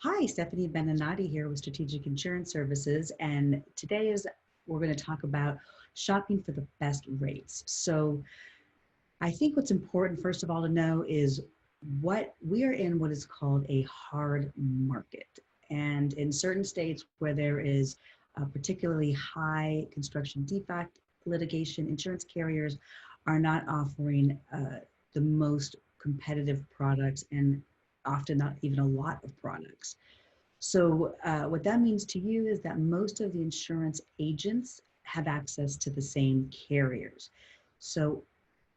Hi, Stephanie Beninati here with Strategic Insurance Services, and we're going to talk about shopping for the best rates. So, I think what's important, first of all, to know is what we are in what is called a hard market, and in certain states where there is a particularly high construction defect litigation, insurance carriers are not offering the most competitive products and often not even a lot of products. So what that means to you is that most of the insurance agents have access to the same carriers. So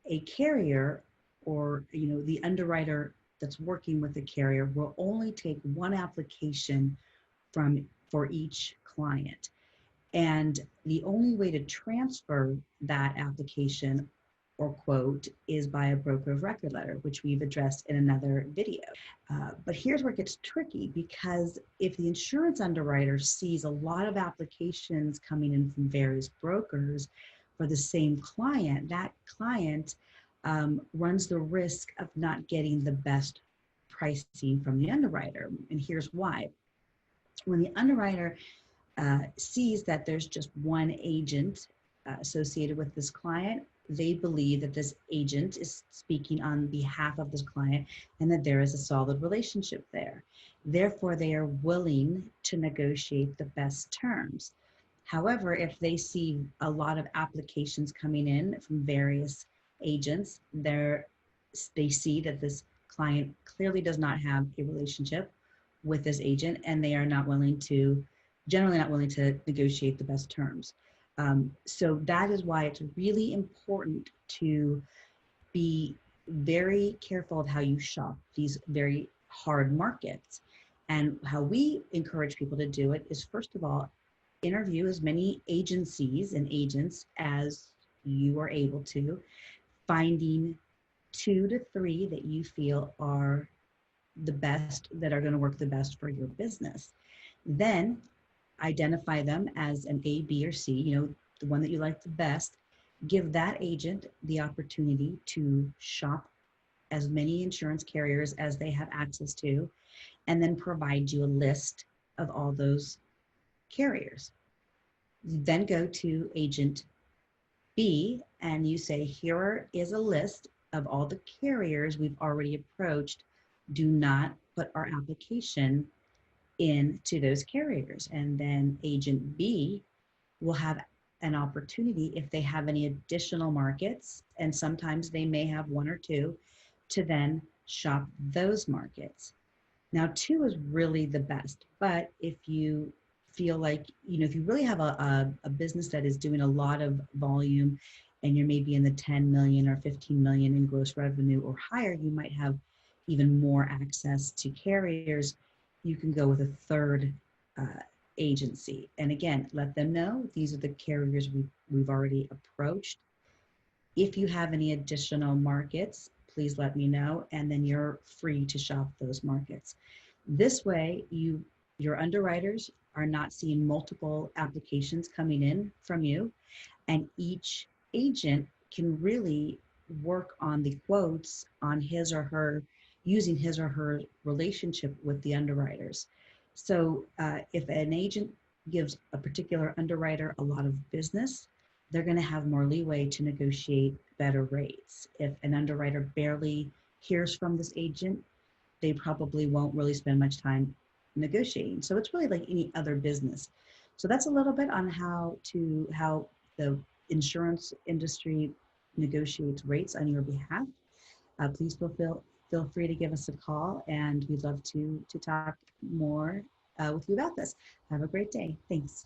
a carrier or the underwriter that's working with the carrier will only take one application from for each client. And the only way to transfer that application or quote is by a broker of record letter, which we've addressed in another video. But here's where it gets tricky because if the insurance underwriter sees a lot of applications coming in from various brokers for the same client, that client runs the risk of not getting the best pricing from the underwriter. And here's why. When the underwriter sees that there's just one agent associated with this client, they believe that this agent is speaking on behalf of this client and that there is a solid relationship there. Therefore, they are willing to negotiate the best terms. However, if they see a lot of applications coming in from various agents, they see that this client clearly does not have a relationship with this agent and they are generally not willing to negotiate the best terms. So that is why it's really important to be very careful of how you shop these very hard markets. And how we encourage people to do it is, first of all, interview as many agencies and agents as you are able to, finding 2 to 3 that you feel are the best, that are going to work the best for your business. Then identify them as an A, B, or C, the one that you like the best. Give that agent the opportunity to shop as many insurance carriers as they have access to, and then provide you a list of all those carriers. You then go to agent B and you say, here is a list of all the carriers we've already approached. Do not put our application into those carriers. And then agent B will have an opportunity if they have any additional markets, and sometimes they may have 1 or 2, to then shop those markets. Now, 2 is really the best, but if you feel like, if you really have a business that is doing a lot of volume and you're maybe in the 10 million or 15 million in gross revenue or higher, you might have even more access to carriers. You can go with a third agency. And again, let them know these are the carriers we've already approached. If you have any additional markets, please let me know, and then you're free to shop those markets. This way, your underwriters are not seeing multiple applications coming in from you, and each agent can really work on the quotes on his or her, using his or her relationship with the underwriters. So if an agent gives a particular underwriter a lot of business, they're going to have more leeway to negotiate better rates. If an underwriter barely hears from this agent, they probably won't really spend much time negotiating. So it's really like any other business. So that's a little bit on how the insurance industry negotiates rates on your behalf. Please feel free to give us a call, and we'd love to talk more with you about this. Have a great day. Thanks.